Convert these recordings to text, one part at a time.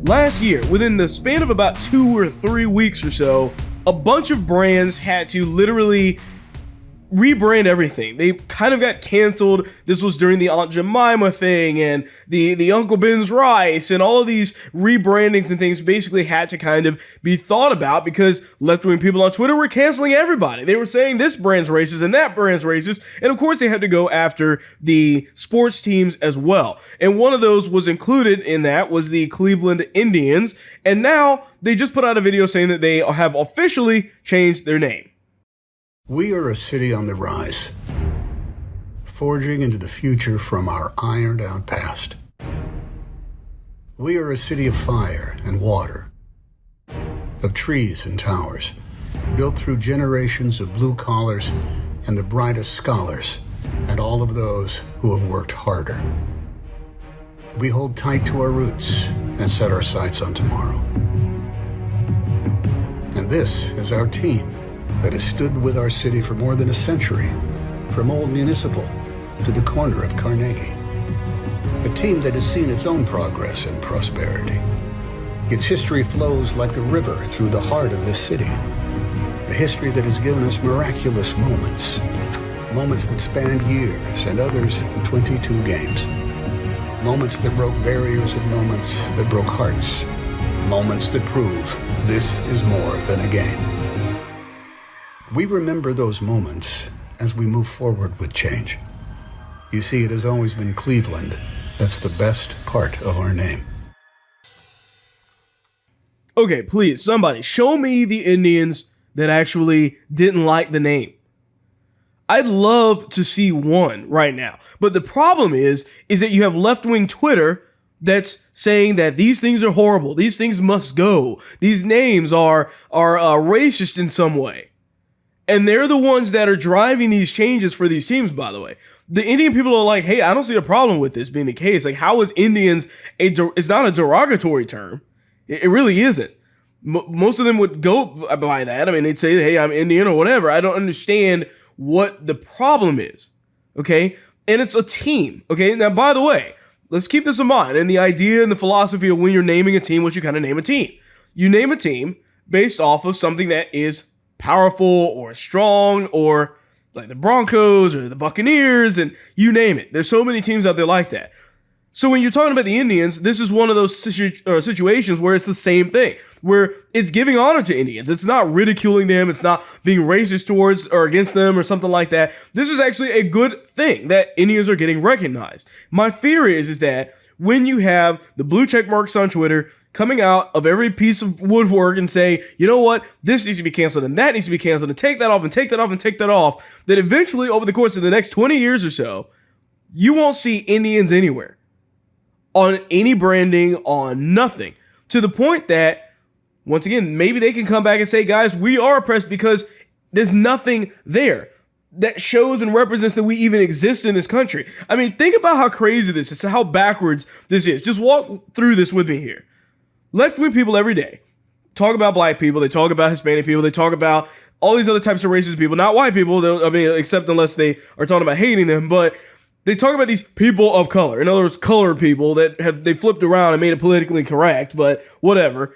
Last year, within the span of about 2 or 3 weeks or so, a bunch of brands had to literally rebrand everything. They kind of got canceled. This was during the Aunt Jemima thing and the Uncle Ben's rice, and all of these rebrandings and things basically had to kind of be thought about because left-wing people on Twitter were canceling everybody. They were saying this brand's racist and that brand's racist, and of course they had to go after the sports teams as well. And one of those was included in that was the Cleveland Indians, and now they just put out a video saying that they have officially changed their name. We are a city on the rise, forging into the future from our ironed-out past. We are a city of fire and water, of trees and towers, built through generations of blue collars and the brightest scholars, and all of those who have worked harder. We hold tight to our roots and set our sights on tomorrow. And this is our team that has stood with our city for more than a century, from Old Municipal to the corner of Carnegie. A team that has seen its own progress and prosperity. Its history flows like the river through the heart of this city. A history that has given us miraculous moments. Moments that spanned years and others 22 games. Moments that broke barriers and moments that broke hearts. Moments that prove this is more than a game. We remember those moments as we move forward with change. You see, it has always been Cleveland that's the best part of our name. Okay, please, somebody, show me the Indians that actually didn't like the name. I'd love to see one right now. But the problem is that you have left-wing Twitter that's saying that these things are horrible. These things must go. These names are racist in some way. And they're the ones that are driving these changes for these teams, by the way. The Indian people are like, hey, I don't see a problem with this being the case. Like, how is Indians it's not a derogatory term. It really isn't. Most of them would go by that. I mean, they'd say, hey, I'm Indian or whatever. I don't understand what the problem is. Okay? And it's a team. Okay? Now, by the way, let's keep this in mind. And the idea and the philosophy of when you're naming a team, what you kind of name a team. You name a team based off of something that is powerful or strong, or like the Broncos or the Buccaneers, and you name it. There's so many teams out there like that. So when you're talking about the Indians, this is one of those situations where it's the same thing, where it's giving honor to Indians. It's not ridiculing them. It's not being racist towards or against them or something like that. This is actually a good thing that Indians are getting recognized. My fear is that when you have the blue check marks on Twitter coming out of every piece of woodwork and say, you know what, this needs to be canceled and that needs to be canceled, and take that off and take that off and take that off, that eventually over the course of the next 20 years or so, you won't see Indians anywhere. On any branding, on nothing. To the point that, once again, maybe they can come back and say, guys, we are oppressed because there's nothing there that shows and represents that we even exist in this country. I mean, think about how crazy this is, how backwards this is. Just walk through this with me here. Left-wing people every day talk about black people, they talk about Hispanic people, they talk about all these other types of racist people, not white people, I mean, except unless they are talking about hating them, but they talk about these people of color. In other words, colored people that they flipped around and made it politically correct, but whatever.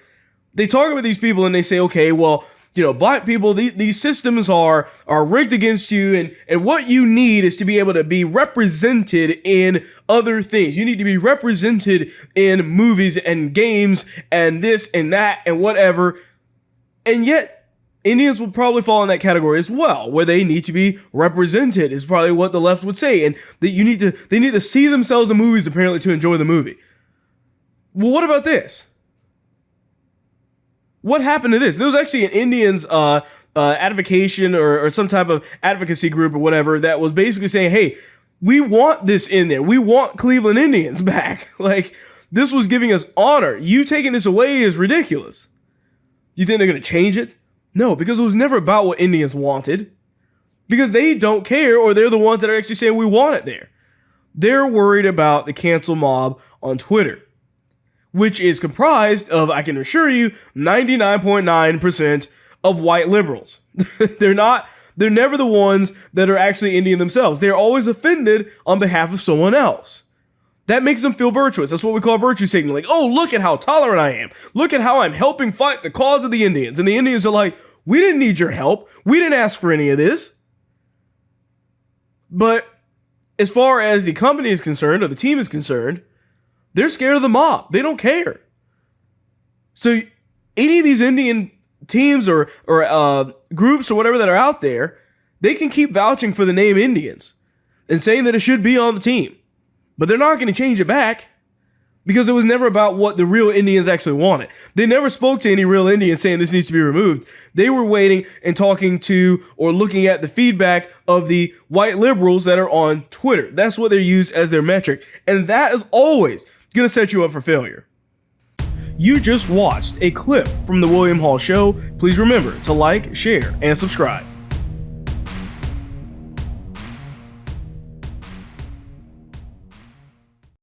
They talk about these people and they say, okay, well, you know, black people, these systems are rigged against you, and what you need is to be able to be represented in other things. You need to be represented in movies and games and this and that and whatever. And yet, Indians will probably fall in that category as well, where they need to be represented, is probably what the left would say. And that they need to see themselves in movies, apparently, to enjoy the movie. Well, what about this? What happened to this? There was actually an Indians advocation or some type of advocacy group or whatever that was basically saying, hey, we want this in there. We want Cleveland Indians back. Like, this was giving us honor. You taking this away is ridiculous. You think they're going to change it? No, because it was never about what Indians wanted. Because they don't care, or they're the ones that are actually saying we want it there. They're worried about the cancel mob on Twitter, which is comprised of, I can assure you, 99.9% of white liberals. They're never the ones that are actually Indian themselves. They're always offended on behalf of someone else. That makes them feel virtuous. That's what we call virtue signaling. Oh, look at how tolerant I am. Look at how I'm helping fight the cause of the Indians. And the Indians are like, we didn't need your help. We didn't ask for any of this. But as far as the company is concerned, or the team is concerned, they're scared of the mob. They don't care. So any of these Indian teams or groups or whatever that are out there, they can keep vouching for the name Indians and saying that it should be on the team. But they're not going to change it back because it was never about what the real Indians actually wanted. They never spoke to any real Indians saying this needs to be removed. They were waiting and talking to or looking at the feedback of the white liberals that are on Twitter. That's what they use as their metric. And that is always going to set you up for failure. You just watched a clip from The William Hall Show. Please remember to like, share, and subscribe.